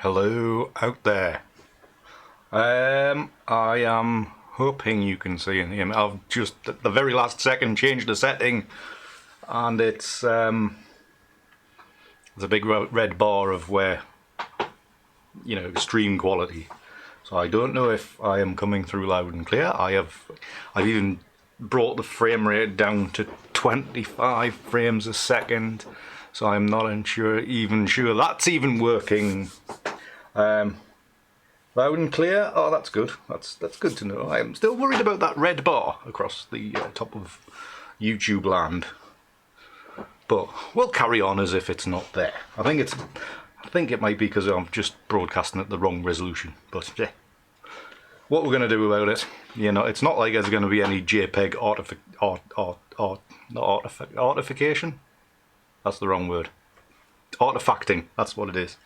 Hello out there. I am hoping you can see and hear me. I've just at the very last second changed the setting, and it's there's a big red bar of where, you know, stream quality. So I don't know if I am coming through loud and clear. I've even brought the frame rate down to 25 frames a second, so I'm not even sure that's even working. Loud and clear. Oh, that's good. That's good to know. I'm still worried about that red bar across the top of YouTube land, but we'll carry on as if it's not there. I think it might be because I'm just broadcasting at the wrong resolution. But yeah, what we're going to do about it, you know, it's not like there's going to be any JPEG artification. That's the wrong word. Artifacting. That's what it is.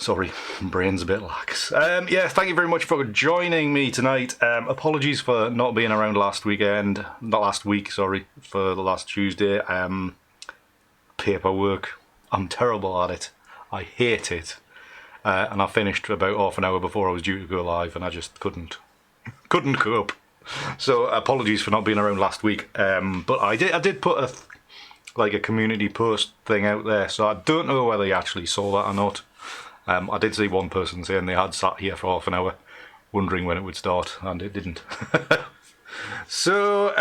Sorry, brain's a bit lax. Yeah, thank you very much for joining me tonight. Apologies for not being around last week, sorry, for the last Tuesday. Paperwork, I'm terrible at it. I hate it. And I finished about half an hour before I was due to go live, and I just couldn't cope. So apologies for not being around last week. But I did put a community post thing out there, so I don't know whether you actually saw that or not. I did see one person saying they had sat here for half an hour wondering when it would start, and it didn't. So,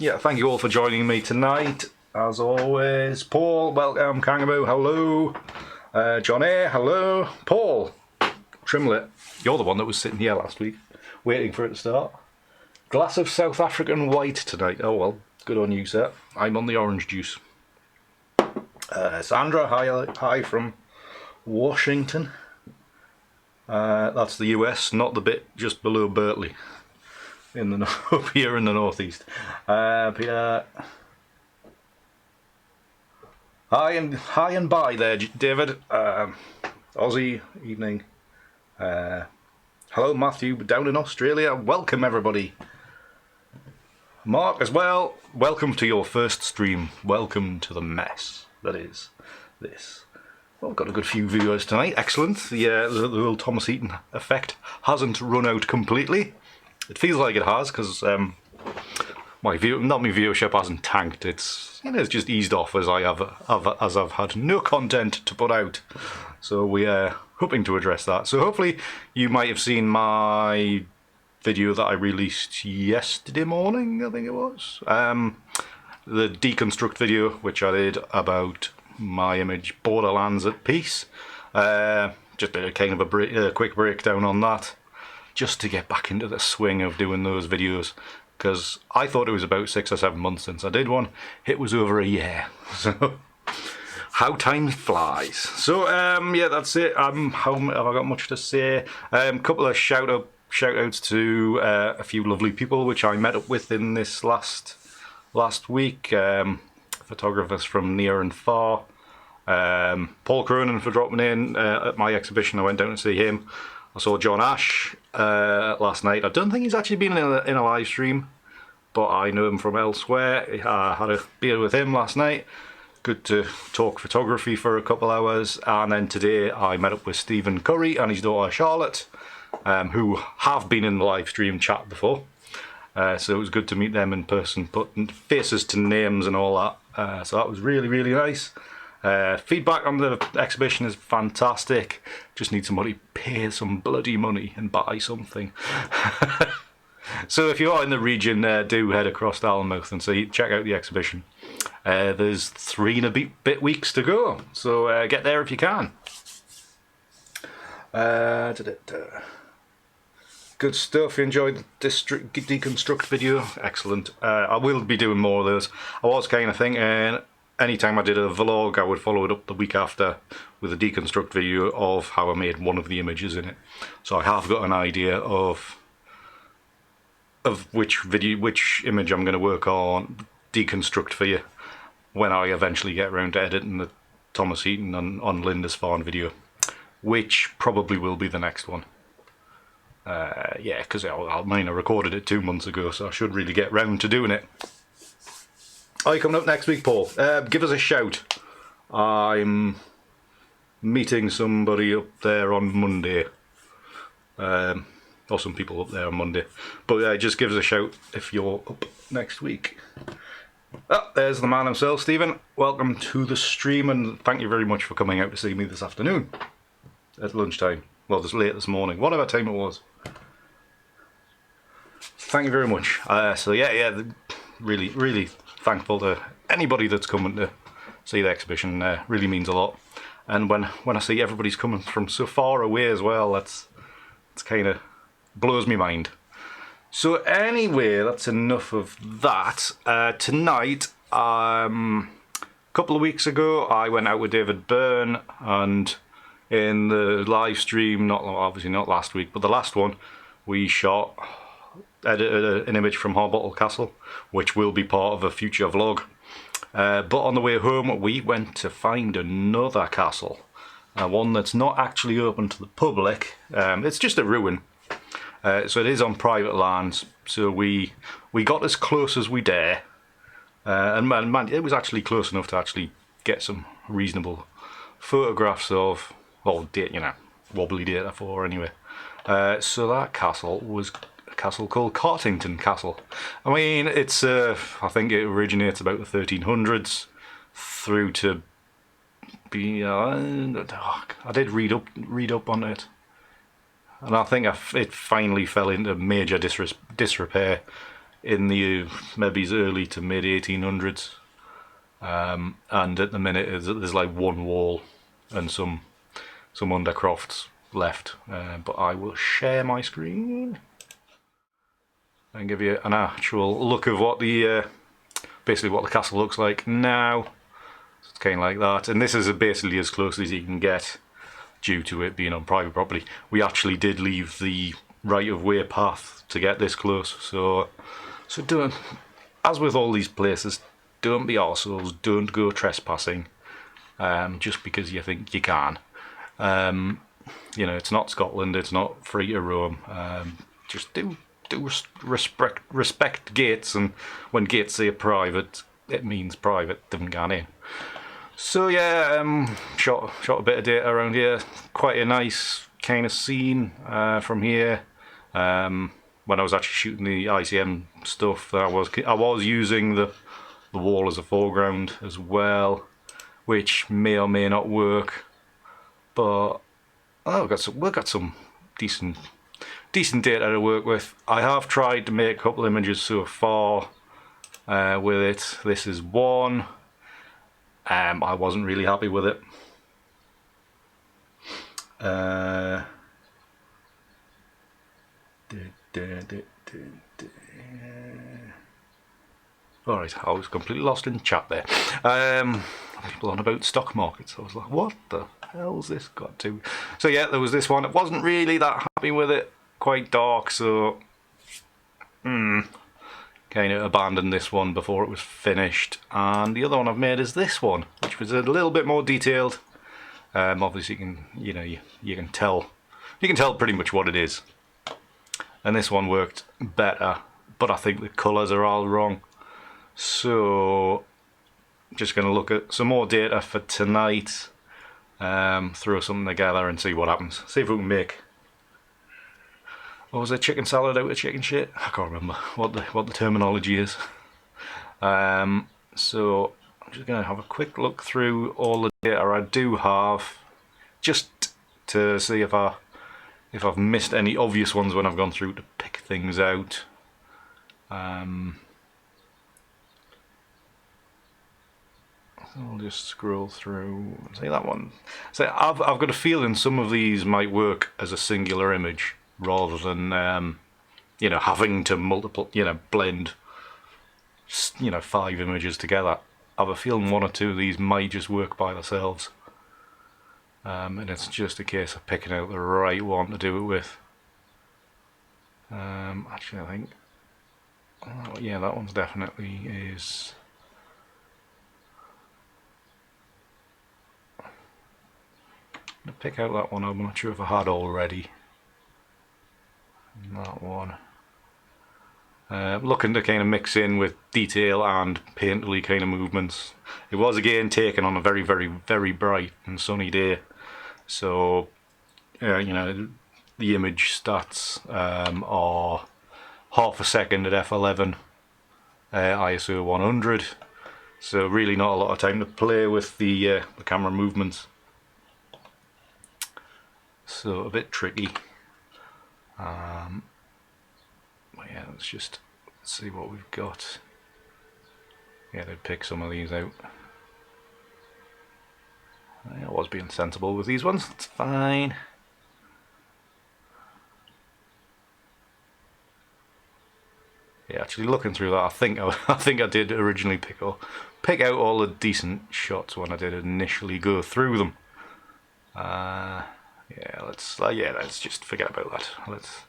yeah, thank you all for joining me tonight. As always, Paul, welcome. Kangaboo, hello. John A, hello. Paul, Trimlet, you're the one that was sitting here last week waiting for it to start. Glass of South African white tonight. Oh, well, good on you, sir. I'm on the orange juice. Sandra, hi from Washington. That's the US, not the bit just below Berkeley, up here in the northeast. Peter, hi and bye there, David. Aussie evening. Hello, Matthew, down in Australia. Welcome everybody. Mark as well. Welcome to your first stream. Welcome to the mess that is this. Well, we've got a good few viewers tonight. Excellent. The little Thomas Eaton effect hasn't run out completely. It feels like it has because my viewership hasn't tanked. It's just eased off as I've had no content to put out. So we are hoping to address that. So hopefully you might have seen my video that I released yesterday morning. I think it was the deconstruct video, which I did about my image Borderlands at Peace. Just a kind of a quick breakdown on that, just to get back into the swing of doing those videos, because I thought it was about 6 or 7 months since I did one. It was over a year. So how time flies. So yeah, that's it. How have I got much to say? Couple of shout outs to a few lovely people which I met up with in this last week. Photographers from near and far. Paul Cronin for dropping in at my exhibition. I went down to see him. I saw John Ash last night. I don't think he's actually been in a live stream, but I know him from elsewhere. I had a beer with him last night. Good to talk photography for a couple hours. And then today I met up with Stephen Curry and his daughter Charlotte, who have been in the live stream chat before. So it was good to meet them in person, putting faces to names and all that. So that was really, really nice. Feedback on the exhibition is fantastic. Just need somebody to pay some bloody money and buy something. So if you are in the region, do head across to Alnwick and check out the exhibition. There's 3 and a bit weeks to go, so get there if you can. Good stuff. You enjoyed the deconstruct video? Excellent. I will be doing more of those. I was kind of thinking anytime I did a vlog I would follow it up the week after with a deconstruct video of how I made one of the images in it. So I have got an idea of which image I'm going to work on deconstruct for you when I eventually get around to editing the Thomas Eaton on Linda's Farm video, which probably will be the next one. Yeah, because I recorded it 2 months ago, so I should really get round to doing it. Are you coming up next week, Paul? Give us a shout. I'm meeting somebody up there on Monday. Or some people up there on Monday. But just give us a shout if you're up next week. Oh, there's the man himself, Stephen. Welcome to the stream, and thank you very much for coming out to see me this afternoon at lunchtime. Well, late this morning, whatever time it was. Thank you very much. So yeah, really thankful to anybody that's coming to see the exhibition. Really means a lot. And when I see everybody's coming from so far away as well, it's kind of blows me mind. So anyway, that's enough of that. Tonight, a couple of weeks ago, I went out with David Byrne, and in the live stream, obviously not last week, but the last one, we edited an image from Harbottle Castle, which will be part of a future vlog. But on the way home, we went to find another castle, one that's not actually open to the public. It's just a ruin. So it is on private lands, so we got as close as we dare, and man, it was actually close enough to actually get some reasonable photographs of, well, wobbly data for anyway. So that castle was a castle called Cartington Castle. I mean, it's I think it originates about the 1300s through to I did read up on it. And I think it finally fell into major disrepair in the maybe early to mid 1800s. And at the minute there's like one wall and some undercrofts left. But I will share my screen and give you an actual look of what basically what the castle looks like now. So it's kind of like that, and this is basically as close as you can get. Due to it being on private property, we actually did leave the right-of-way path to get this close. So don't, as with all these places, don't be arseholes. Don't go trespassing, just because you think you can. It's not Scotland. It's not free to roam. Just do respect gates, and when gates say private, it means private. Don't get in. So yeah, shot a bit of data around here. Quite a nice kind of scene from here. When I was actually shooting the ICM stuff, I was using the wall as a foreground as well, which may or may not work. But we've got some decent data to work with. I have tried to make a couple images so far with it. This is one. I wasn't really happy with it. Alright, I was completely lost in chat there. People on about stock markets. I was like, what the hell's this got to? So yeah, there was this one. I wasn't really that happy with it. Quite dark, so kind of abandoned this one before it was finished. And the other one I've made is this one, which was a little bit more detailed. Obviously, you can tell pretty much what it is. And this one worked better, but I think the colours are all wrong. So, just going to look at some more data for tonight. Throw something together and see what happens. See if we can make. What was it? Chicken salad out of chicken shit? I can't remember what the terminology is. So I'm just going to have a quick look through all the data I do have, just to see if I've missed any obvious ones when I've gone through to pick things out. So I'll just scroll through. See that one. So I've got a feeling some of these might work as a singular image, rather than having to blend 5 images together. I have a feeling one or two of these might just work by themselves, and it's just a case of picking out the right one to do it with. Actually, I think yeah, that one's definitely is. I'm gonna pick out that one. I'm not sure if I had already. That one. Looking to kind of mix in with detail and painterly kind of movements. It was again taken on a very, very, very bright and sunny day, So you know, the image stats are half a second at f11, ISO 100. So really not a lot of time to play with the camera movements. So a bit tricky. But yeah, let's just see what we've got. Yeah, they'd pick some of these out. I was being sensible with these ones. It's fine. Yeah, actually looking through that, I think I did originally pick out all the decent shots when I did initially go through them. Yeah, let's just forget about that. Let's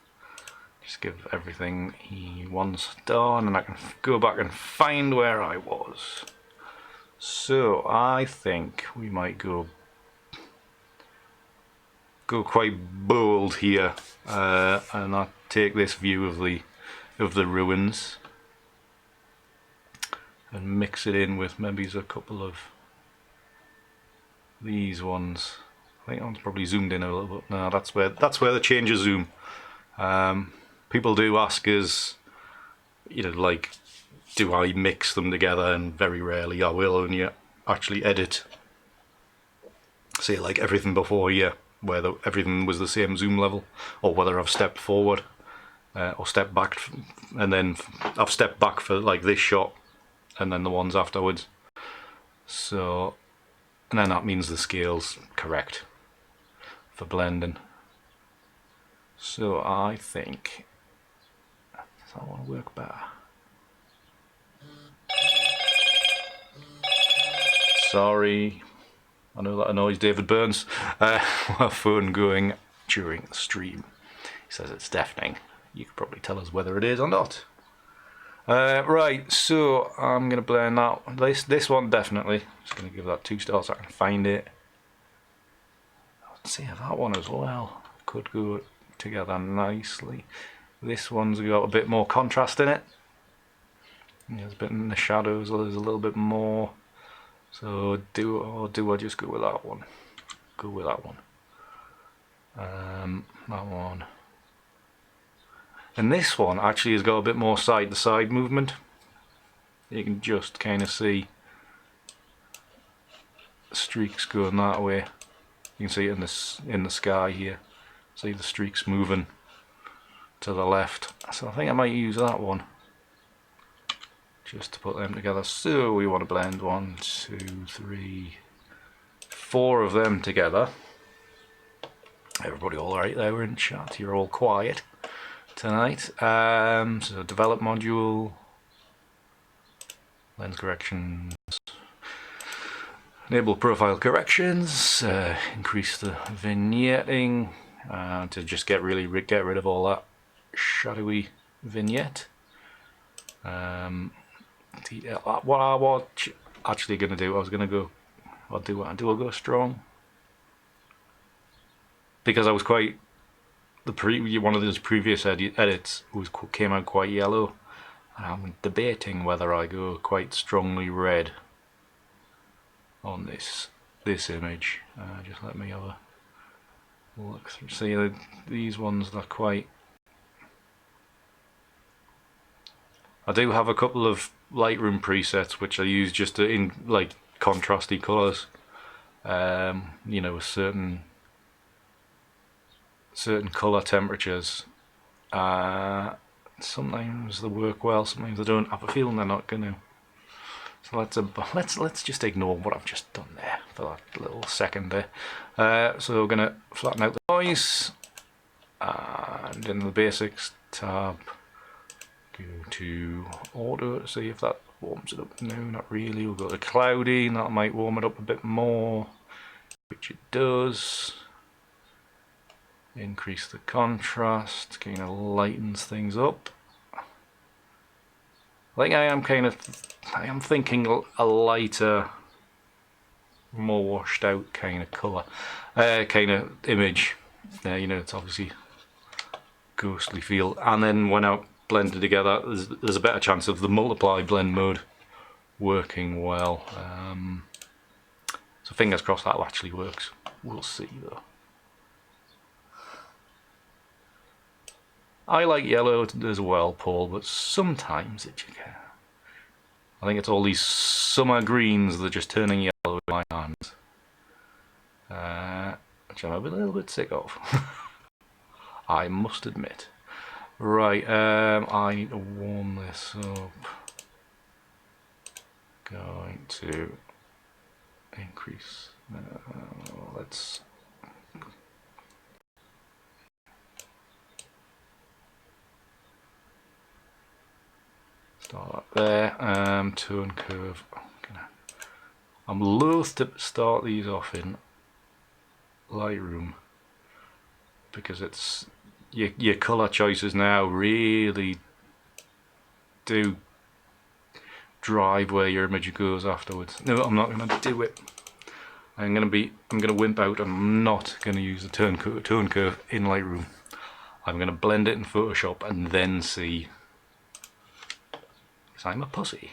just give everything he wants done, and I can go back and find where I was. So I think we might go quite bold here, and I take this view of the ruins and mix it in with maybe a couple of these ones. I think I'm probably zoomed in a little bit. No, that's where the change of zoom. People do ask us, you know, like, do I mix them together? And very rarely I will only actually edit, say, like everything before here, where everything was the same zoom level, or whether I've stepped forward or stepped back, and then I've stepped back for like this shot, and then the ones afterwards. So, and then that means the scale's correct for blending. So I think that will work better. Sorry, I know that annoys David Burns. My phone going during the stream. He says it's deafening. You could probably tell us whether it is or not. Right, so I'm going to blend that. This one definitely. Just going to give that 2 stars so I can find it. Let's see if that one as well could go together nicely. This one's got a bit more contrast in it. There's a bit in the shadows, there's a little bit more. So do I just go with that one? Go with that one. That one. And this one actually has got a bit more side to side movement. You can just kind of see streaks going that way. You can see it in the sky here. See the streaks moving to the left. So I think I might use that one just to put them together. So we want to blend 1, 2, 3, 4 of them together. Everybody all right there? We're in chat. You're all quiet tonight. So develop module, lens corrections, enable profile corrections, increase the vignetting to just get rid of all that shadowy vignette. What I was actually going to do, I'll go strong, because I was quite, one of those previous edits came out quite yellow. I'm debating whether I go quite strongly red on this image. Just let me have a look through. See, these ones are quite. I do have a couple of Lightroom presets which I use just in like contrasty colours. You know, with certain colour temperatures. Sometimes they work well, sometimes they don't. I have a feeling they're not going to. So let's just ignore what I've just done there for that little second there. So we're going to flatten out the noise, and in the basics tab, go to auto to see if that warms it up. No, not really. We'll go to cloudy, and that might warm it up a bit more, which it does. Increase the contrast, kind of lightens things up. I think I am thinking a lighter, more washed out kind of colour, kind of image. You know, it's obviously ghostly feel, and then when I blend it together, there's a better chance of the multiply blend mode working well. So fingers crossed that actually works We'll see though. I like yellow as well, Paul, but sometimes it can. I think it's all these summer greens that are just turning yellow in my hands. Which I'm a little bit sick of. I must admit. Right, I need to warm this up. Going to increase. Let's. Start up there. Turn curve. I'm loath to start these off in Lightroom because it's your colour choices now really do drive where your image goes afterwards. No, I'm not going to do it. I'm going to wimp out. I'm not going to use the turn curve in Lightroom. I'm going to blend it in Photoshop and then see. Because I'm a pussy.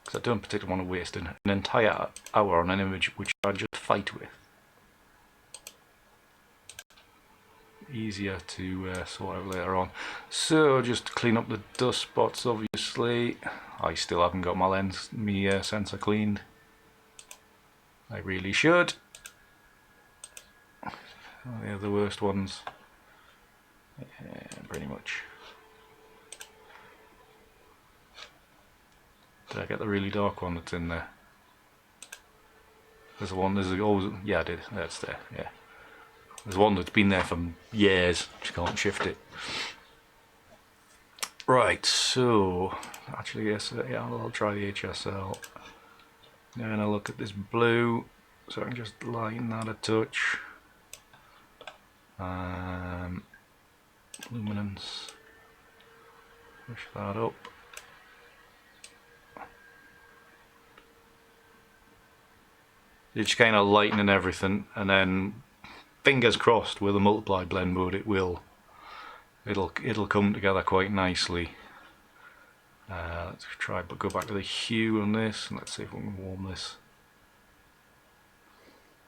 Because I don't particularly want to waste an entire hour on an image which I just fight with. Easier to sort out later on. So just clean up the dust spots. Obviously, I still haven't got my sensor cleaned. I really should. They're the worst ones. Yeah, pretty much. Did I get the really dark one that's in there? There's always, yeah, I did. That's there, yeah. There's one that's been there for years, just can't shift it. Right, so, actually, yes, yeah, I'll try the HSL. Now, and I'll look at this blue, so I can just lighten that a touch. Luminance. Push that up. It's kind of lightening everything, and then fingers crossed with a multiply blend mode it'll come together quite nicely. Let's try but go back to the hue on this and let's see if we can warm this.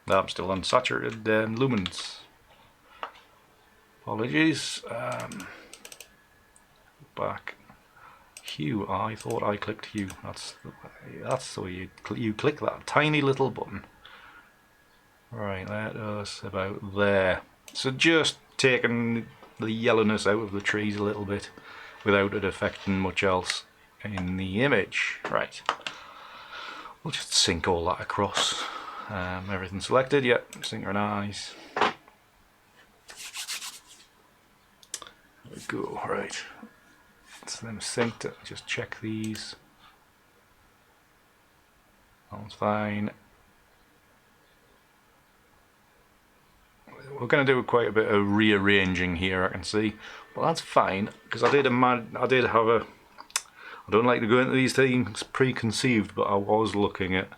No, I'm still unsaturated lumens. Apologies. Back. Hue. I thought I clicked hue. That's the way you click that tiny little button. Right, let us about there. So just taking the yellowness out of the trees a little bit without it affecting much else in the image. Right, we'll just sync all that across. Everything selected, yep, synchronize. There we go, right. So then synced, just check these. That one's fine. We're going to do quite a bit of rearranging here, I can see, but that's fine because I don't like to go into these things preconceived, but I was looking at,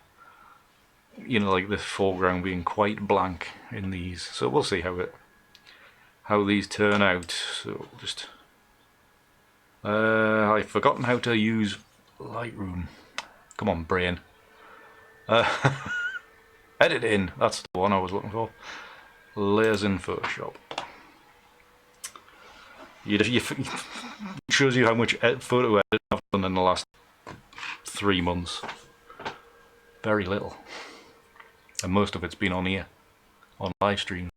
you know, like the foreground being quite blank in these, so we'll see how these turn out. So just I've forgotten how to use Lightroom. Come on, brain. Edit in, that's the one I was looking for. Layers in Photoshop. It shows you how much photo editing I've done in the last 3 months. Very little. And most of it's been on here, on live stream.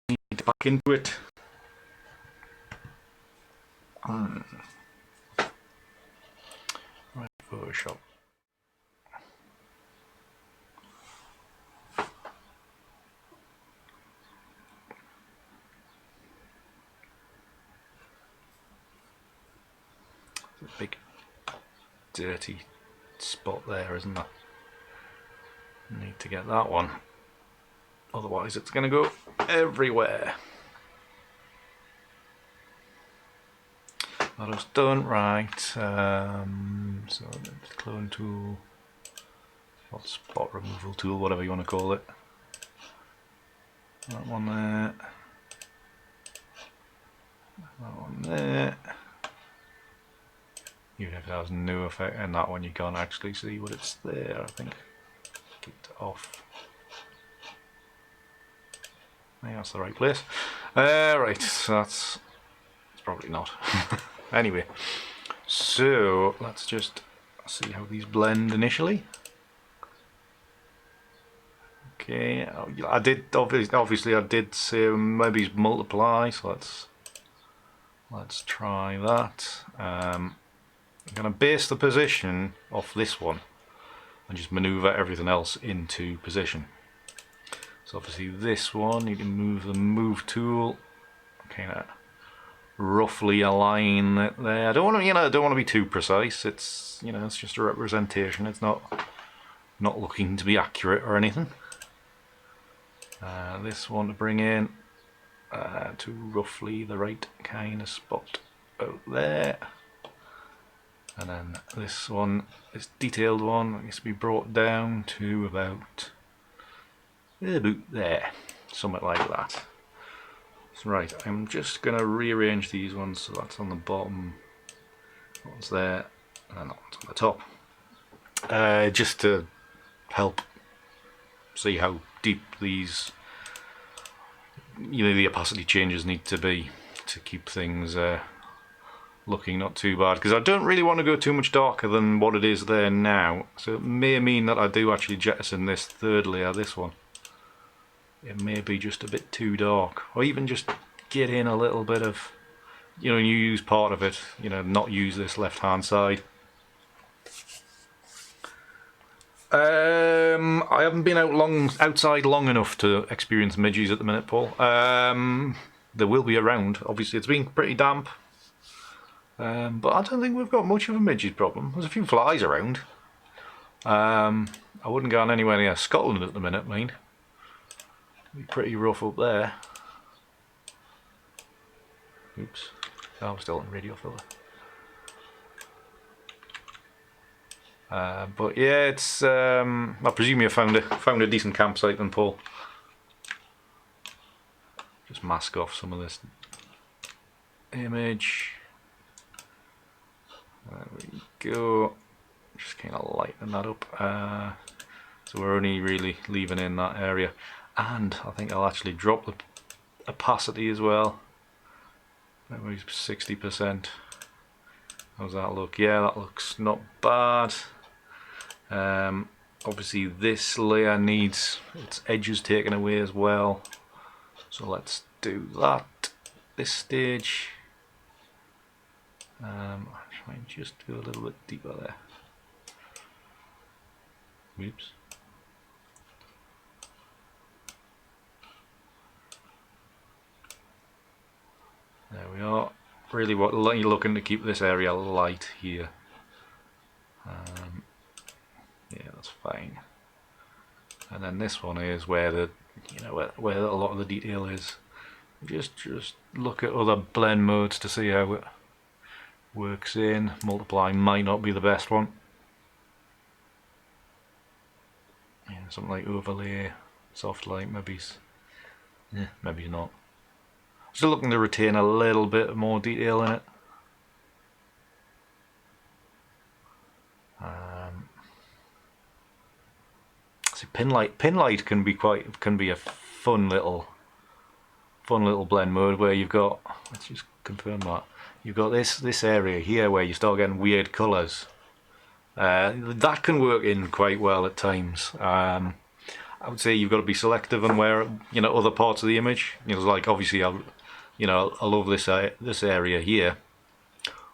Need to get back into it. Right, Photoshop. Big dirty spot there, isn't there? Need to get that one, otherwise it's going to go everywhere. That was done right. So clone tool, or spot removal tool, whatever you want to call it. That one there. That one there. even if it has no effect, and that one you can't actually see what it's there, I think. Keep it off. Yeah, that's the right place. Right, so that's probably not. Anyway, so let's just see how these blend initially. Okay, I did obviously I did say maybe multiply, so let's try that. I'm gonna base the position off this one and just maneuver everything else into position. So obviously this one, you can move the move tool, kind of roughly align it there. I don't want to, I don't want to be too precise. It's, it's just a representation. It's not looking to be accurate or anything. This one to bring in to roughly the right kind of spot out there. And then this one, this detailed one, needs to be brought down to about there, something like that. Right, I'm just going to rearrange these ones so that's on the bottom, that one's there, and then that one's on the top. Just to help see how deep these, the opacity changes need to be to keep things looking not too bad, because I don't really want to go too much darker than what it is there now, so it may mean that I do actually jettison this third layer, this one. It may be just a bit too dark, or even just get in a little bit of, you use part of it, not use this left hand side. I haven't been outside long enough to experience midges at the minute, Paul. There will be around, obviously it's been pretty damp, but I don't think we've got much of a midges problem. There's a few flies around. I wouldn't go on anywhere near Scotland at the minute, be pretty rough up there. Oops, I'm still on radio filter. But yeah, it's I presume you found a decent campsite then, Paul. Just mask off some of this image. There we go. Just kind of lighten that up. So we're only really leaving in that area. And I think I'll actually drop the opacity as well. Maybe 60%. How's that look? Yeah, that looks not bad. Obviously this layer needs its edges taken away as well. So let's do that this stage. I might just go a little bit deeper there. Oops. There we are. Really, what you're looking to keep this area light here. Yeah, that's fine. And then this one is where the, where a lot of the detail is. Just look at other blend modes to see how it works in. Multiply might not be the best one. Yeah, something like overlay, soft light, maybe not. Still looking to retain a little bit more detail in it. See, pin light can be a fun little blend mode where you've got, let's just confirm that, you've got this area here where you start getting weird colours. That can work in quite well at times. I would say you've got to be selective on where, other parts of the image. Like obviously I love this area here,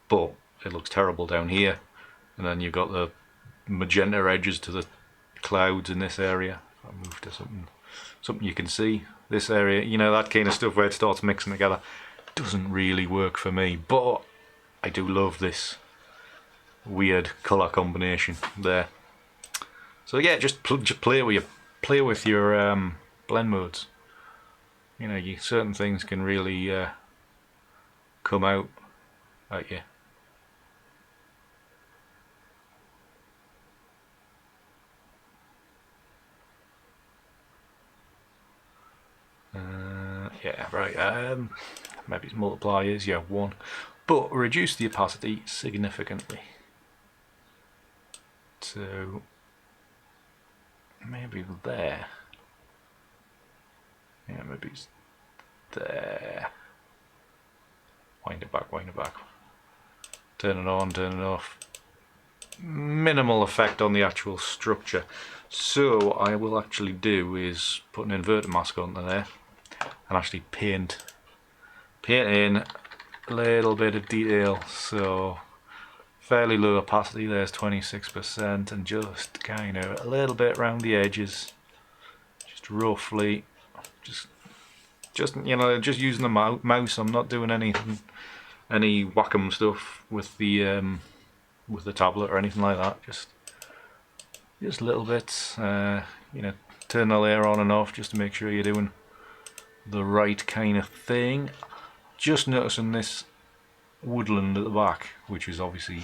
but it looks terrible down here. And then you've got the magenta edges to the clouds in this area. I'll move to something you can see. This area, that kind of stuff where it starts mixing together, doesn't really work for me. But I do love this weird colour combination there. So yeah, just play with your blend modes. Certain things can really come out at you. Yeah, right. Maybe its multipliers, yeah, 1, but reduce the opacity significantly. So maybe there. Yeah, maybe it's there. Wind it back, wind it back. Turn it on, turn it off. Minimal effect on the actual structure. So I will actually do is put an inverter mask onto there and actually paint in a little bit of detail. So fairly low opacity, there's 26%, and just kind of a little bit around the edges, just roughly, just you know, just using the mouse. I'm not doing any whack-em stuff with the tablet or anything like that. Just little bits, you know, turn the layer on and off just to make sure you're doing the right kind of thing. Just noticing this woodland at the back, which is obviously,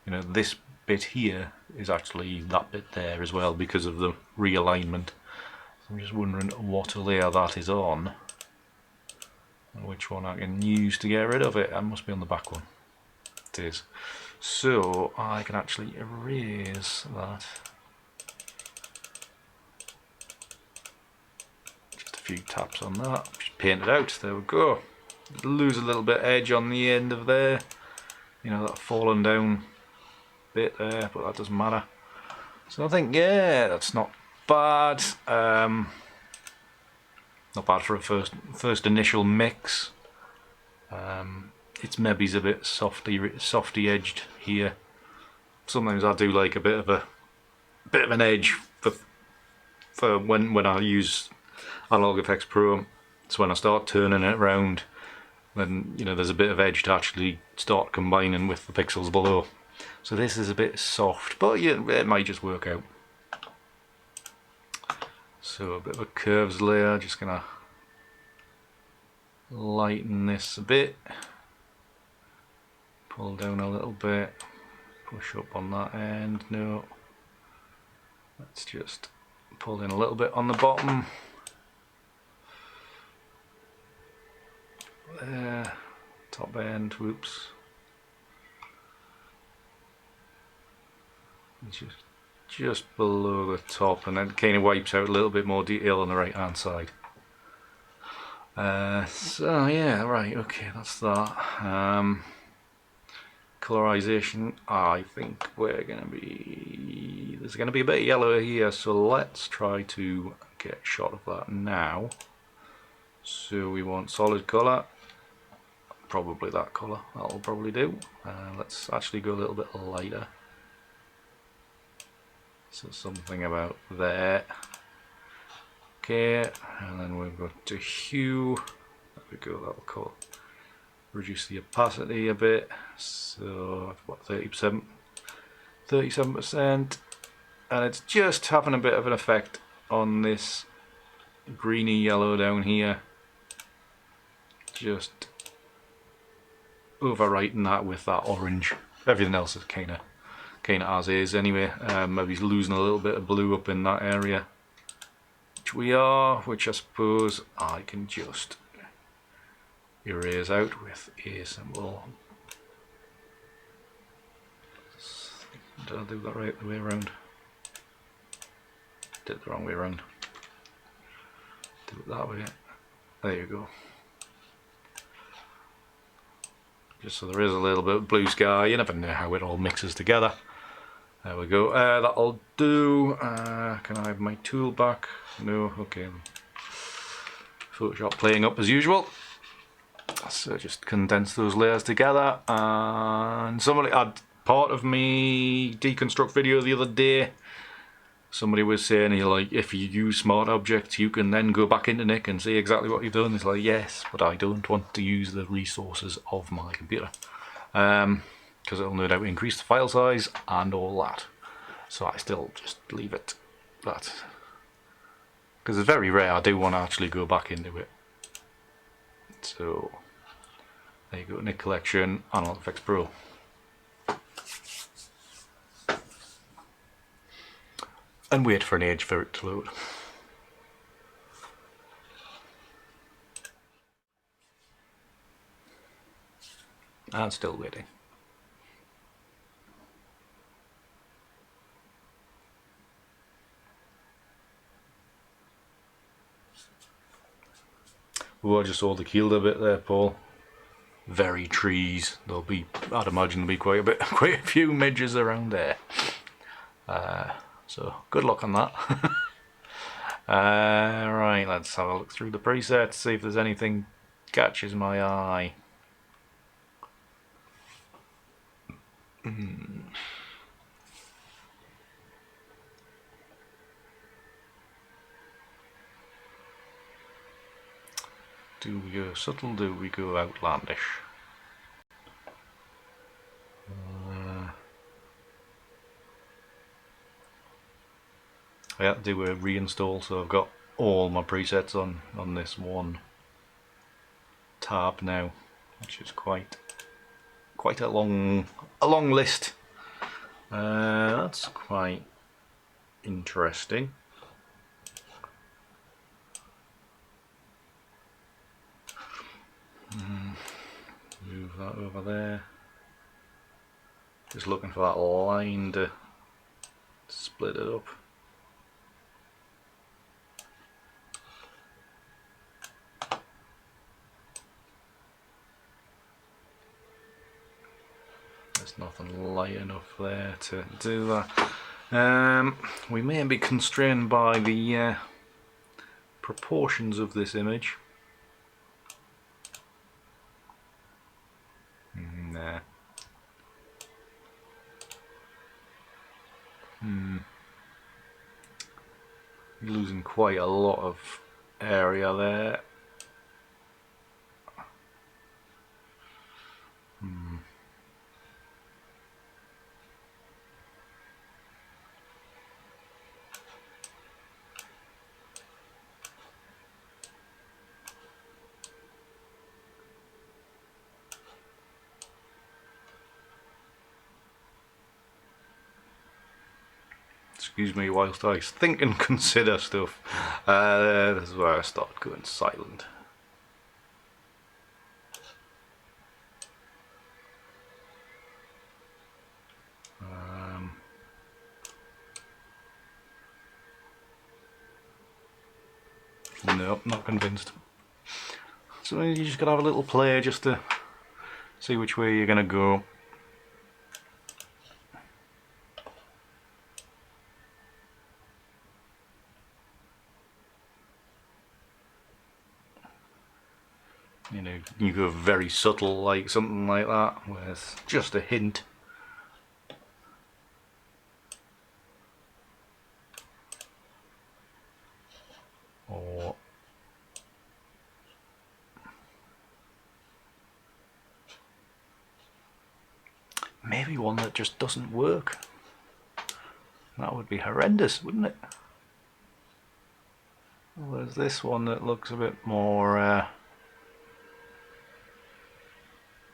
you know, this bit here is actually that bit there as well because of the realignment. So I'm just wondering what layer that is on and which one I can use to get rid of it. It must be on the back one. It is. So I can actually erase that. Just a few taps on that. Just paint it out. There we go. Lose a little bit of edge on the end of there. You know, that fallen down bit there, but that doesn't matter. So I think, yeah, that's not bad. Not bad for a first initial mix. It's maybe a bit softy edged here. Sometimes I do like a bit of an edge for when I use Analog Effects Pro. It's when I start turning it around, then you know there's a bit of edge to actually start combining with the pixels below. So this is a bit soft, but yeah, it might just work out. So a bit of a curves layer, just gonna lighten this a bit. Pull down a little bit, push up on that end. No, let's just pull in a little bit on the bottom. There, top end, whoops. It's just below the top, and then kind of wipes out a little bit more detail on the right hand side. So yeah, right, okay, that's that. Colorization, I think there's going to be a bit of yellow here, so let's try to get a shot of that now. So we want solid colour, probably that colour, that'll probably do. Let's actually go a little bit lighter. So something about there. Okay, and then we've got to hue. There we go, that'll reduce the opacity a bit. So what, 37%, and it's just having a bit of an effect on this greeny yellow down here. Just overwriting that with that orange. Everything else is kind of as is anyway. Maybe losing a little bit of blue up in that area, which I suppose I can just erase out with a symbol. Did I do that right the way around? Did it the wrong way around. Do it that way. There you go. Just so there is a little bit of blue sky. You never know how it all mixes together. There we go. That'll do. Can I have my tool back? No. Okay. Photoshop playing up as usual. So just condense those layers together. And somebody had part of me deconstruct video the other day. Somebody was saying, like, if you use smart objects, you can then go back into Nick and see exactly what you've done. It's like, yes, but I don't want to use the resources of my computer. Because it'll no doubt increase the file size and all that. So I still just leave it that. Because it's very rare I do want to actually go back into it. So there you go, Nick Collection, Analog Effects Pro. And wait for an age for it to load. And still waiting. Oh, I just saw the Kielder bit there, Paul. Very trees. There'll be, I'd imagine there'll be quite a few midges around there. So good luck on that. Right, let's have a look through the presets, see if there's anything catches my eye. Do we go subtle? Do we go outlandish? Yeah, do a reinstall, so I've got all my presets on this one tab now, which is quite a long list. That's quite interesting. Move that over there. Just looking for that line to split it up. There's nothing light enough there to do that. We may be constrained by the proportions of this image. Nah. You're losing quite a lot of area there. Excuse me whilst I think and consider stuff. This is where I start going silent. Nope, not convinced. So you just gotta have a little play just to see which way you're gonna go. You know, you go very subtle, like something like that, with just a hint. Or maybe one that just doesn't work. That would be horrendous, wouldn't it? Well, there's this one that looks a bit more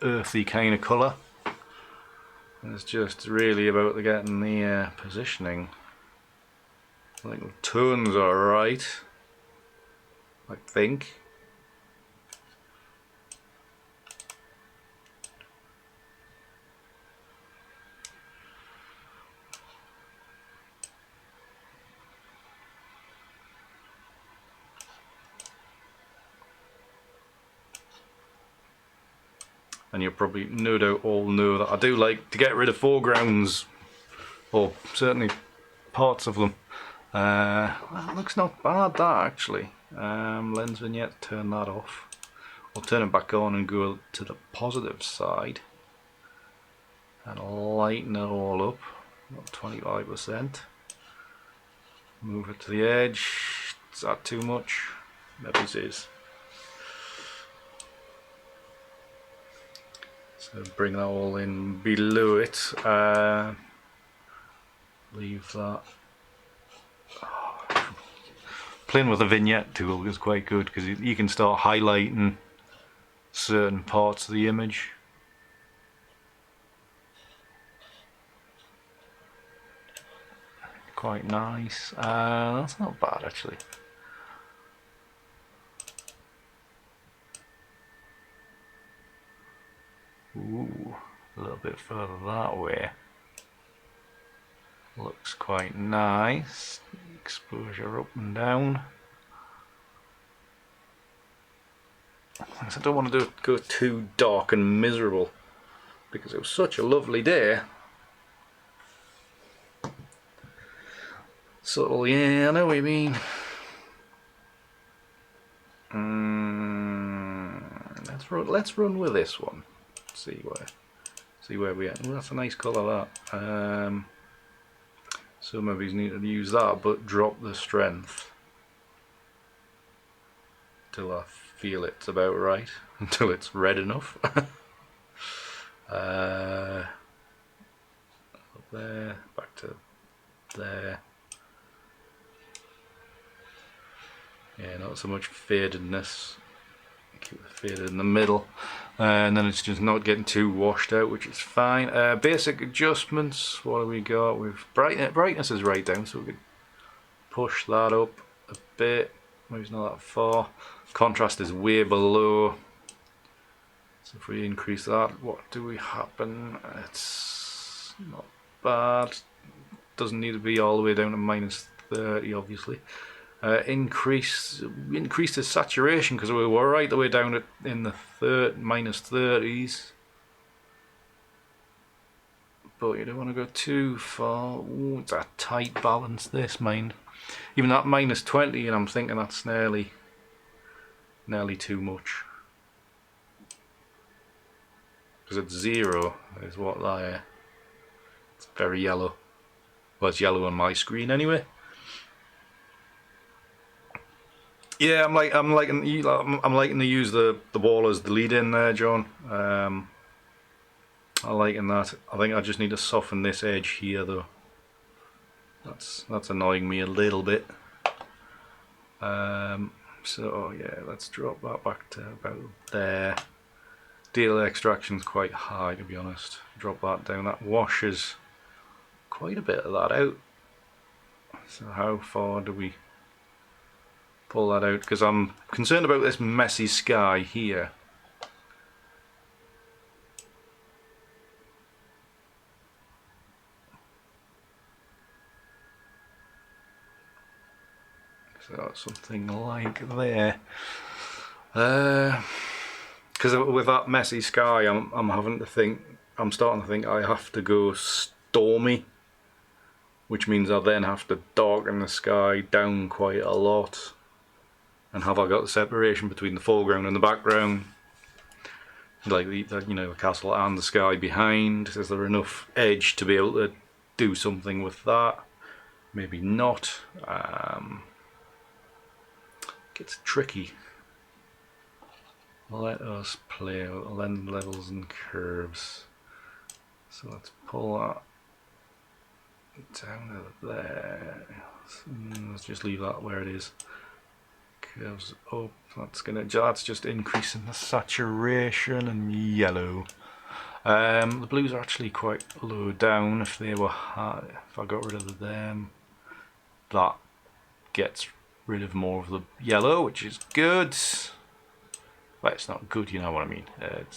earthy kind of colour. It's just really about getting the positioning. I think the tones are right, I think. And you'll probably no doubt all know that I do like to get rid of foregrounds, or certainly parts of them. Well, it looks not bad, that actually. Lens vignette, turn that off. We'll turn it back on and go to the positive side and lighten it all up, about 25%. Move it to the edge. Is that too much? Maybe it is. So bring that all in below it. Leave that. Playing with the vignette tool is quite good because you can start highlighting certain parts of the image. Quite nice. That's not bad actually. Ooh, a little bit further that way. Looks quite nice. Exposure up and down. I don't want to go too dark and miserable because it was such a lovely day. Subtle, yeah, I know what you mean. Let's run with this one. See where we are. Well, that's a nice colour, that. So maybe you need to use that, but drop the strength till I feel it's about right, until it's red enough. Up there, back to there. Yeah, not so much fadedness. Keep it faded in the middle, and then it's just not getting too washed out, which is fine. Basic adjustments. What do we got? We've brightness is right down, so we could push that up a bit. Maybe it's not that far. Contrast is way below. So if we increase that, what do we happen? It's not bad. Doesn't need to be all the way down to -30, obviously. Increase the saturation, because we were right the way down in the -30s. But you don't want to go too far. Ooh, it's a tight balance, this, mind. Even that -20, and I'm thinking that's nearly too much. Because it's 0 is what there. It's very yellow. Well, it's yellow on my screen anyway. Yeah, I'm liking to use the wall as the lead in there, John. I'm liking that. I think I just need to soften this edge here, though. That's annoying me a little bit. So yeah, let's drop that back to about there. Daylight extraction's quite high, to be honest. Drop that down. That washes quite a bit of that out. So how far do we pull that out? Because I'm concerned about this messy sky here. So something like there. Because with that messy sky, I'm starting to think I have to go stormy, which means I then have to darken the sky down quite a lot. And have I got the separation between the foreground and the background? Like the castle and the sky behind. Is there enough edge to be able to do something with that? Maybe not. Gets tricky. Let us play with lens levels and curves. So let's pull that down to there. Let's just leave that where it is. Curves up. That's just increasing the saturation and yellow. The blues are actually quite low down. If they were high, if I got rid of them, that gets rid of more of the yellow, which is good. Well, it's not good, you know what I mean. And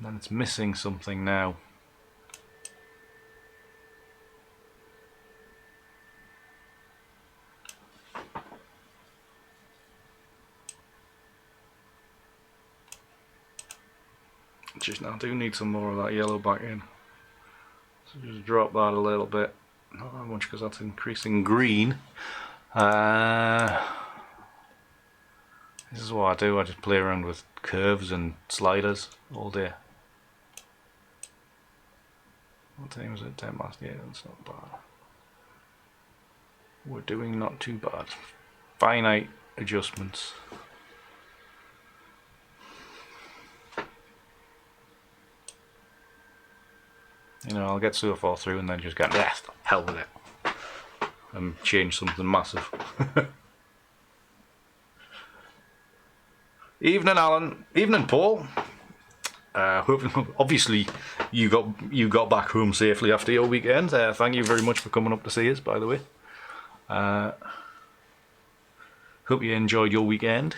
then it's missing something now. I do need some more of that yellow back in. So just drop that a little bit. Not that much because that's increasing green. This is what I do. I just play around with curves and sliders all day. What time is it? 10 past 8. That's not bad. We're doing not too bad. Finite adjustments. I'll get so far through and then just get hell with it and change something massive. Evening, Alan. Evening, Paul. Obviously, you got back home safely after your weekend. Thank you very much for coming up to see us, by the way. Hope you enjoyed your weekend.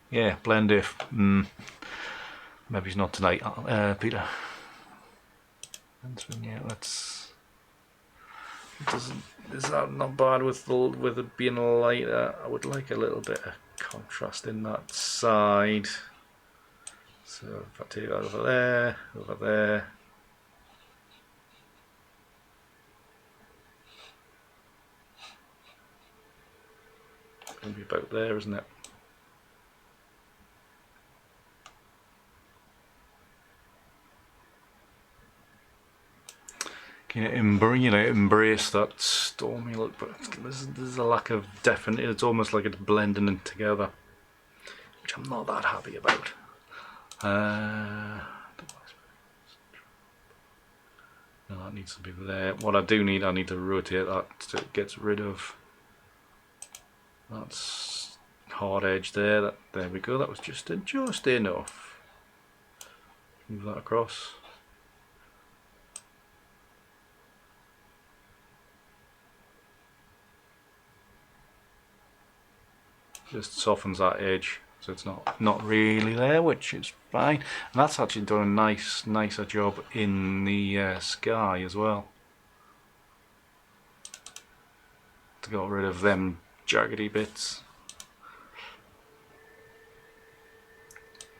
Yeah, blend if. Maybe it's not tonight, Peter. Yeah, Is that not bad with it being lighter? I would like a little bit of contrast in that side. So if I take that over there, it's going to be about there, isn't it? Can you embrace that stormy look, but there's a lack of definite. It's almost like it's blending in together, which I'm not that happy about. No, that needs to be there. What I need to rotate that so it gets rid of that hard edge there. There we go. That was just enough. Move that across. Just softens that edge so it's not really there, which is fine. And that's actually done a nicer job in the sky as well, to get rid of them jaggedy bits.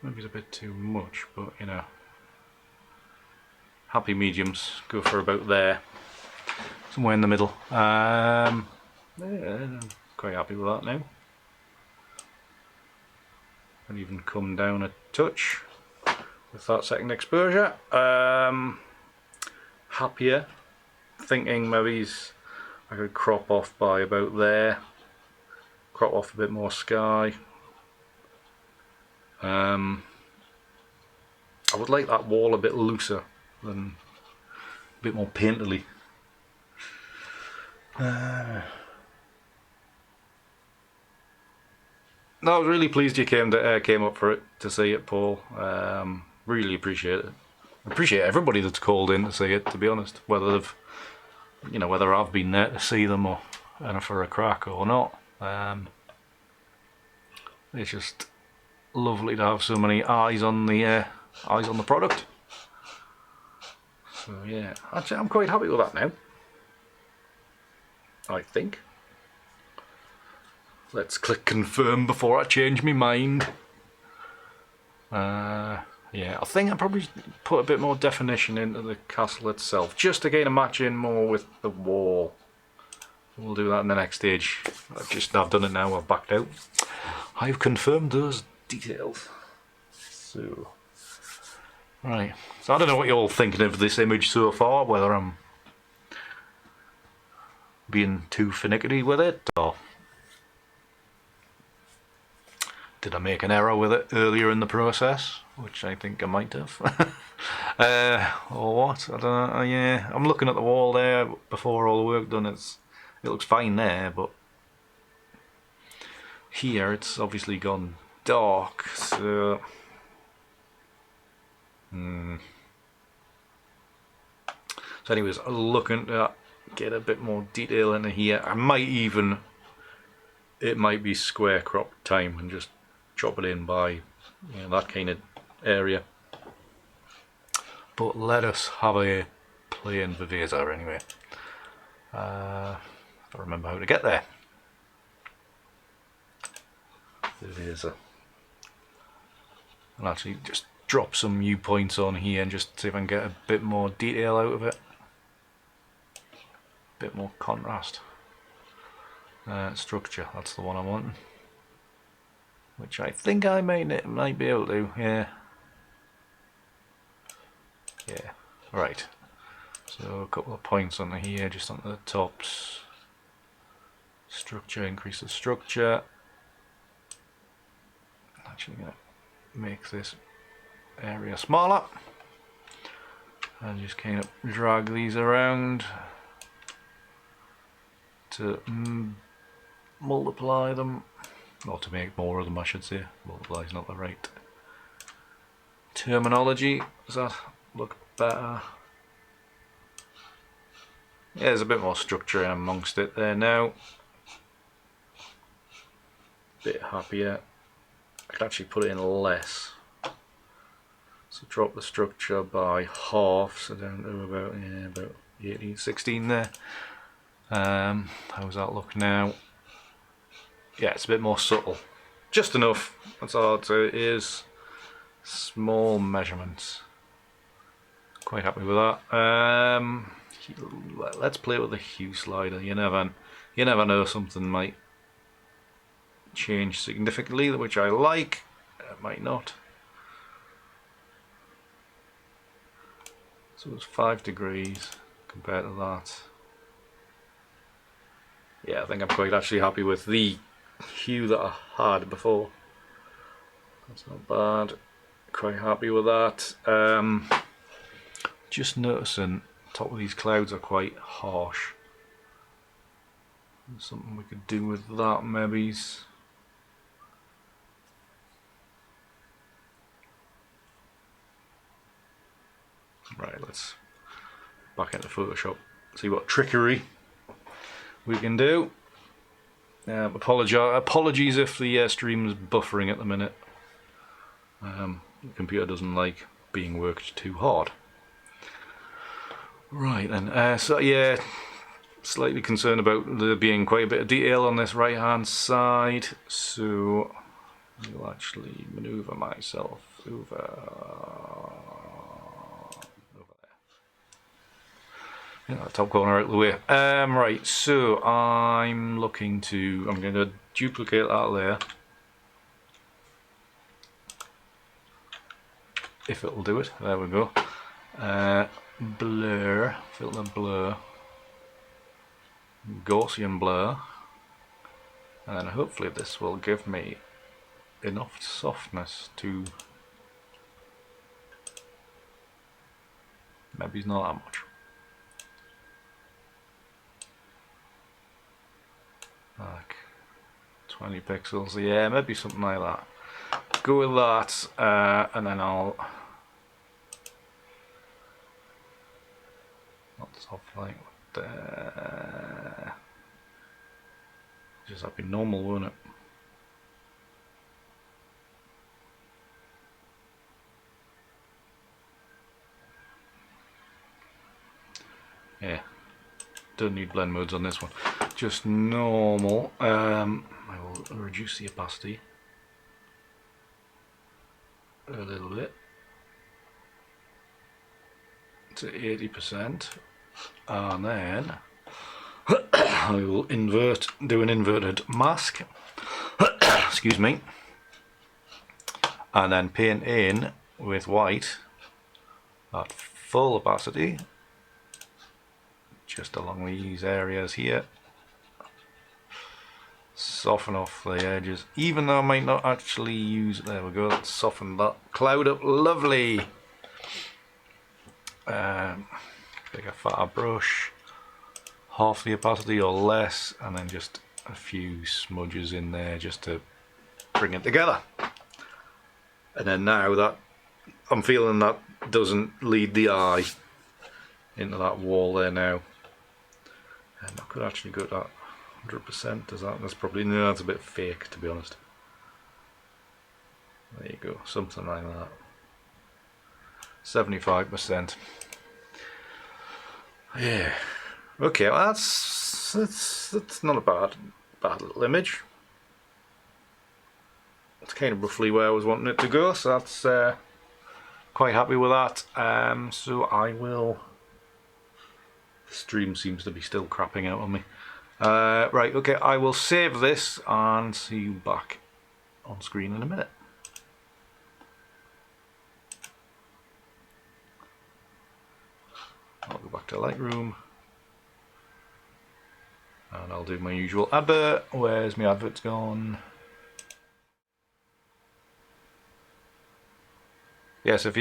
Maybe it's a bit too much, but you know, happy mediums. Go for about there, somewhere in the middle. Yeah, I'm quite happy with that now. And even come down a touch with that second exposure. Happier, thinking maybe I could crop off by about there, crop off a bit more sky. I would like that wall a bit looser, than a bit more painterly. No, I was really pleased you came up for it to see it, Paul. Really appreciate it. Appreciate everybody that's called in to see it. To be honest, whether I've been there to see them or for a crack or not. It's just lovely to have so many eyes on the product. So yeah, actually, I'm quite happy with that now. I think. Let's click confirm before I change my mind. Yeah, I think I probably put a bit more definition into the castle itself, just to gain a match in more with the wall. We'll do that in the next stage. I've done it now, I've backed out. I've confirmed those details. So, right. So I don't know what you're all thinking of this image so far, whether I'm being too finicky with it, or did I make an error with it earlier in the process, which I think I might have. Or what? I don't know. Yeah, I'm looking at the wall there before all the work done. It looks fine there, but here it's obviously gone dark. So so anyways, I'm looking to get a bit more detail into here. It might be square crop time and just chop it in by that kind of area. But let us have a play in Viveza anyway. I don't remember how to get there. Viveza. I'll actually just drop some new points on here and just see if I can get a bit more detail out of it. A bit more contrast. Structure, that's the one I want. Which I think I might be able to, yeah. Yeah, right. So a couple of points on here, just on the tops. Structure, increase the structure. Actually gonna make this area smaller. And just kind of drag these around to multiply them. Or to make more of them, I should say. Multiply is not the right terminology. Does that look better? Yeah, there's a bit more structure amongst it there now. Bit happier. I could actually put it in less. So drop the structure by half, so down to about 18, 16 there. How's that look now? Yeah, it's a bit more subtle. Just enough. That's all I'd say. It is small measurements. Quite happy with that. Let's play with the hue slider. You never know, something might change significantly, which I like. It might not. So it's 5 degrees compared to that. Yeah, I think I'm quite actually happy with the hue that I had before. That's not bad. Quite happy with that. Just noticing the top of these clouds are quite harsh. There's something we could do with that maybe. Right, let's back into Photoshop, see what trickery we can do. Apologies if the stream's buffering at the minute. The computer doesn't like being worked too hard. Right then, so yeah, slightly concerned about there being quite a bit of detail on this right hand side, so I'll actually manoeuvre myself over there. Yeah, top corner out of the way. Right, so I'm going to duplicate that layer, if it'll do it. There we go. Blur, filter blur, Gaussian blur, and then hopefully this will give me enough softness to, maybe it's not that much. Like 20 pixels, yeah, maybe something like that. Go with that, and then I'll not soft like there. Just that'd be normal, wouldn't it? Yeah, don't need blend modes on this one. Just normal. I will reduce the opacity a little bit to 80%, and then I will do an inverted mask. Excuse me, and then paint in with white at full opacity, just along these areas here. Soften off the edges, even though I might not actually use it. There we go, let's soften that cloud up, lovely. Take a fatter brush, half the opacity or less, and then just a few smudges in there just to bring it together. And then now that I'm feeling that doesn't lead the eye into that wall there now, and I could actually go to that 100%. That's probably, no, that's a bit fake, to be honest. There you go, something like that. 75%. Yeah. Okay, well that's not a bad little image. That's kind of roughly where I was wanting it to go, so that's quite happy with that. So I will. The stream seems to be still crapping out on me. Right, okay, I will save this and see you back on screen in a minute. I'll go back to Lightroom and I'll do my usual advert. Where's my adverts gone? Yes, if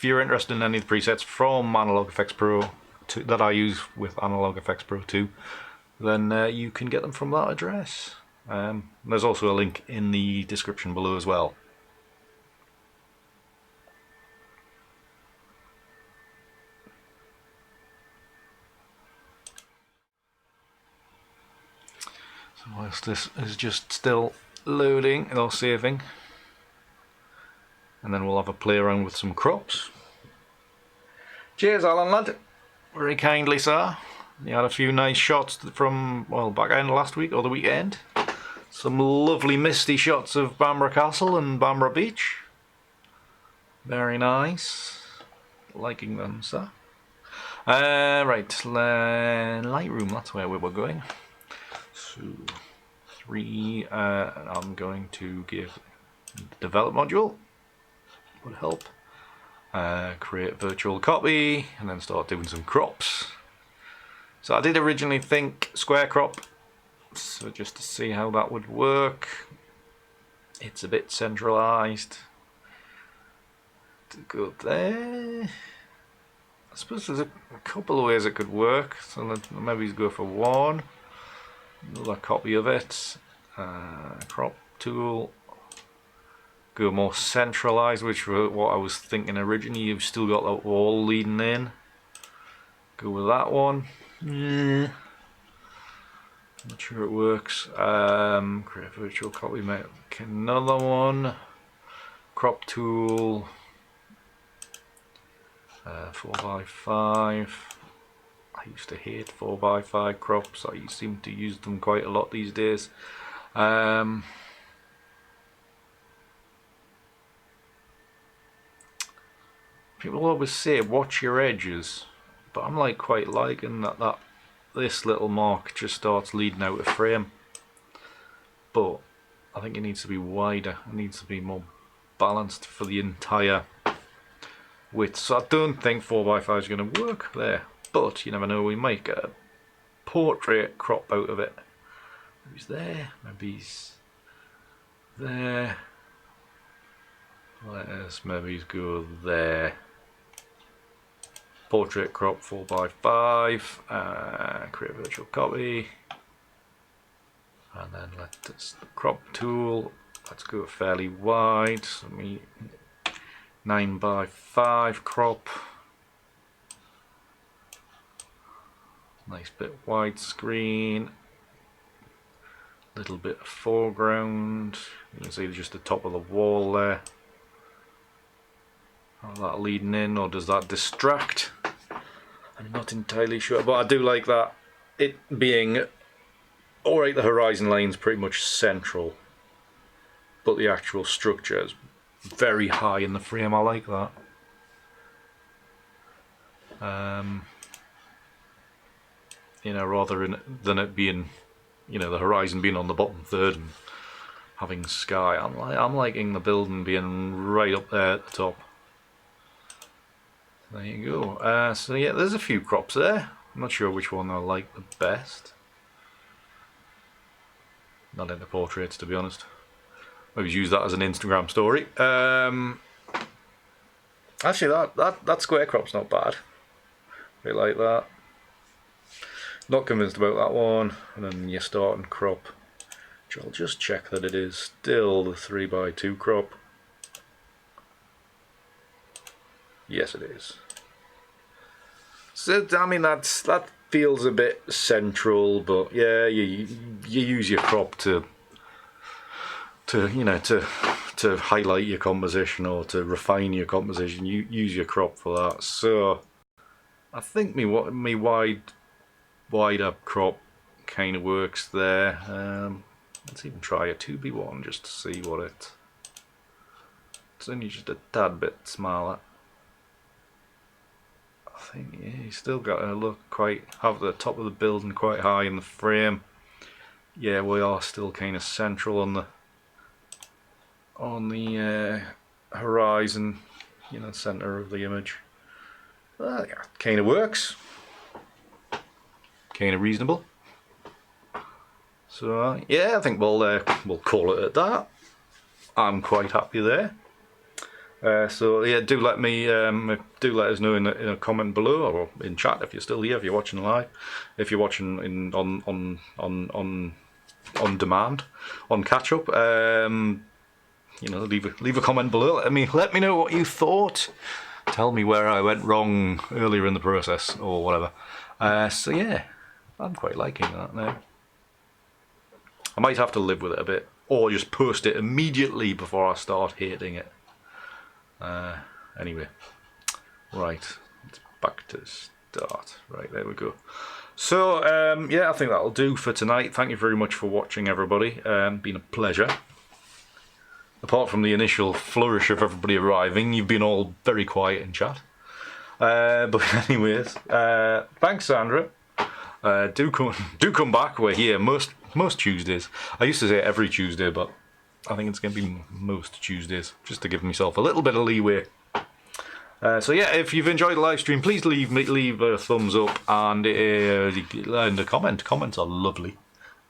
you're interested in any of the presets from Analog Effects Pro that I use with Analog Effects Pro 2, then you can get them from that address. There's also a link in the description below as well. So whilst this is just still loading or saving, and then we'll have a play around with some crops. Cheers, Alan lad. Very kindly, sir. You had a few nice shots from, well, back end last week or the weekend. Some lovely misty shots of Bamborough Castle and Bamborough Beach. Very nice. Liking them, sir. Right, Lightroom, that's where we were going. So, 3, I'm going to give the develop module, would help. Create virtual copy, and then start doing some crops. So I did originally think square crop, so just to see how that would work. It's a bit centralized. To go there. I suppose there's a couple of ways it could work, so let's maybe go for one. Another copy of it. Crop tool. Go more centralized, which was what I was thinking originally. You've still got that wall leading in. Go with that one. Not sure it works. Create virtual copy, make another one. Crop tool. 4x5. I used to hate 4x5 crops. I seem to use them quite a lot these days. People always say watch your edges, but I'm like quite liking that this little mark just starts leading out of frame. But I think it needs to be wider. It needs to be more balanced for the entire width. So I don't think 4x5 is going to work there, but you never know. We might get a portrait crop out of it. Maybe he's there. Maybe he's there. Let's maybe go there. Portrait crop 4x5, create virtual copy, and then let's crop tool. Let's go fairly wide. So 9x5 crop. Nice bit widescreen. Little bit of foreground. You can see just the top of the wall there. Is that leading in, or does that distract? I'm not entirely sure, but I do like that. It being, alright, the horizon line's pretty much central, but the actual structure is very high in the frame. I like that. You know, rather than it being, you know, the horizon being on the bottom third and having sky. I'm liking the building being right up there at the top. There you go. So yeah, there's a few crops there. I'm not sure which one I like the best. Not in the portraits, to be honest. Maybe use that as an Instagram story. Actually, that square crop's not bad. I like that. Not convinced about that one. And then your starting crop, which I'll just check that it is still the 3x2 crop. Yes, it is. So I mean that feels a bit central, but yeah, you use your crop to you know to highlight your composition or to refine your composition. You use your crop for that. So I think me wider crop kind of works there. Let's even try a 2x1 just to see what it's only just a tad bit smaller. I think yeah, you still got to have the top of the building quite high in the frame. Yeah, we are still kind of central on the horizon, you know, center of the image. Well, yeah, kind of works. Kind of reasonable. So yeah, I think we'll call it at that. I'm quite happy there. So yeah, do let us know in a comment below or in chat if you're still here, if you're watching live, if you're watching on demand, on catch up. You know, leave a comment below. Let me know what you thought. Tell me where I went wrong earlier in the process or whatever. So yeah, I'm quite liking that now. I might have to live with it a bit, or just post it immediately before I start hating it. Anyway, right, it's back to start. Right, there we go. So, yeah, I think that'll do for tonight. Thank you very much for watching, everybody. Been a pleasure. Apart from the initial flourish of everybody arriving, you've been all very quiet in chat. But anyways, thanks, Sandra. Do come back. We're here most Tuesdays. I used to say every Tuesday, but I think it's going to be most Tuesdays, just to give myself a little bit of leeway. So yeah, if you've enjoyed the live stream, please leave a thumbs up and a comment. Comments are lovely,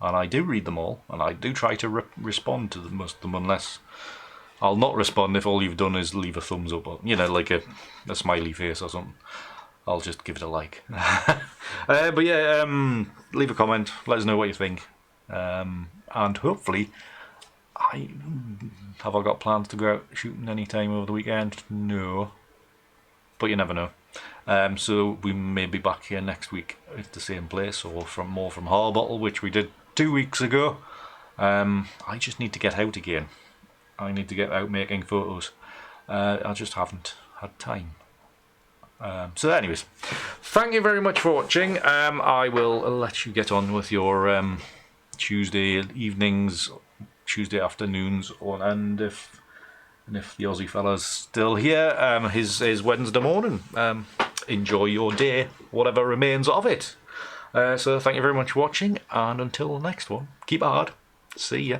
and I do read them all, and I do try to respond to most of them, unless I'll not respond if all you've done is leave a thumbs up, or, you know, like a smiley face or something. I'll just give it a like. But yeah, leave a comment, let us know what you think, and hopefully, have I got plans to go out shooting any time over the weekend? No, but you never know. So we may be back here next week at the same place, or more from Harbottle, which we did 2 weeks ago. I just need to get out again. I need to get out making photos. I just haven't had time. So anyways, thank you very much for watching. I will let you get on with your Tuesday evenings, Tuesday afternoons, and if the Aussie fella's still here, his Wednesday morning. Enjoy your day, whatever remains of it. So thank you very much for watching, and until the next one, keep hard. See ya.